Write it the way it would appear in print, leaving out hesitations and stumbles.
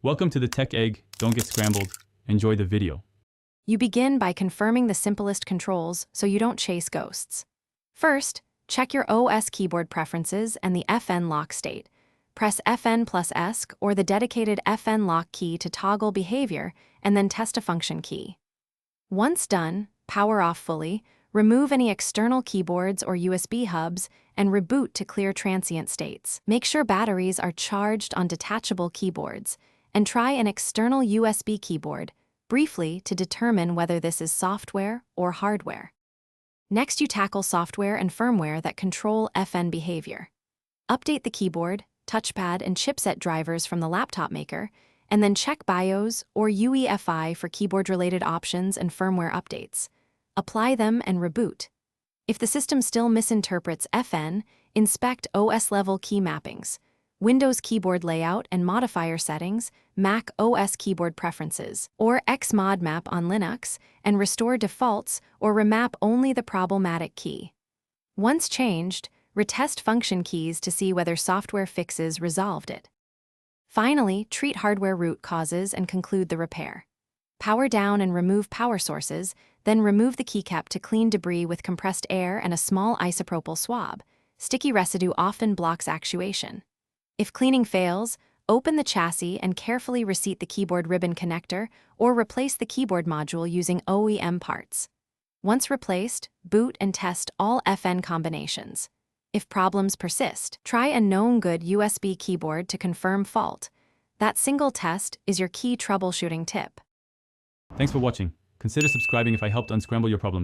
Welcome to the Tech Egg. Don't get scrambled. Enjoy the video. You begin by confirming the simplest controls so you don't chase ghosts. First, check your OS keyboard preferences and the FN lock state. Press FN plus ESC or the dedicated FN lock key to toggle behavior, and then test a function key. Once done, power off fully, remove any external keyboards or USB hubs, and reboot to clear transient states. Make sure batteries are charged on detachable keyboards, and try an external USB keyboard, briefly to determine whether this is software or hardware. Next, you tackle software and firmware that control FN behavior. Update the keyboard, touchpad, and chipset drivers from the laptop maker, and then check BIOS or UEFI for keyboard-related options and firmware updates. Apply them and reboot. If the system still misinterprets FN, inspect OS-level key mappings, Windows keyboard layout and modifier settings, Mac OS keyboard preferences, or Xmod map on Linux, and restore defaults or remap only the problematic key. Once changed, retest function keys to see whether software fixes resolved it. Finally, treat hardware root causes and conclude the repair. Power down and remove power sources, then remove the keycap to clean debris with compressed air and a small isopropyl swab. Sticky residue often blocks actuation. If cleaning fails, open the chassis and carefully reseat the keyboard ribbon connector or replace the keyboard module using OEM parts. Once replaced, boot and test all FN combinations. If problems persist, try a known good USB keyboard to confirm fault. That single test is your key troubleshooting tip. Thanks for watching. Consider subscribing if I helped unscramble your problems.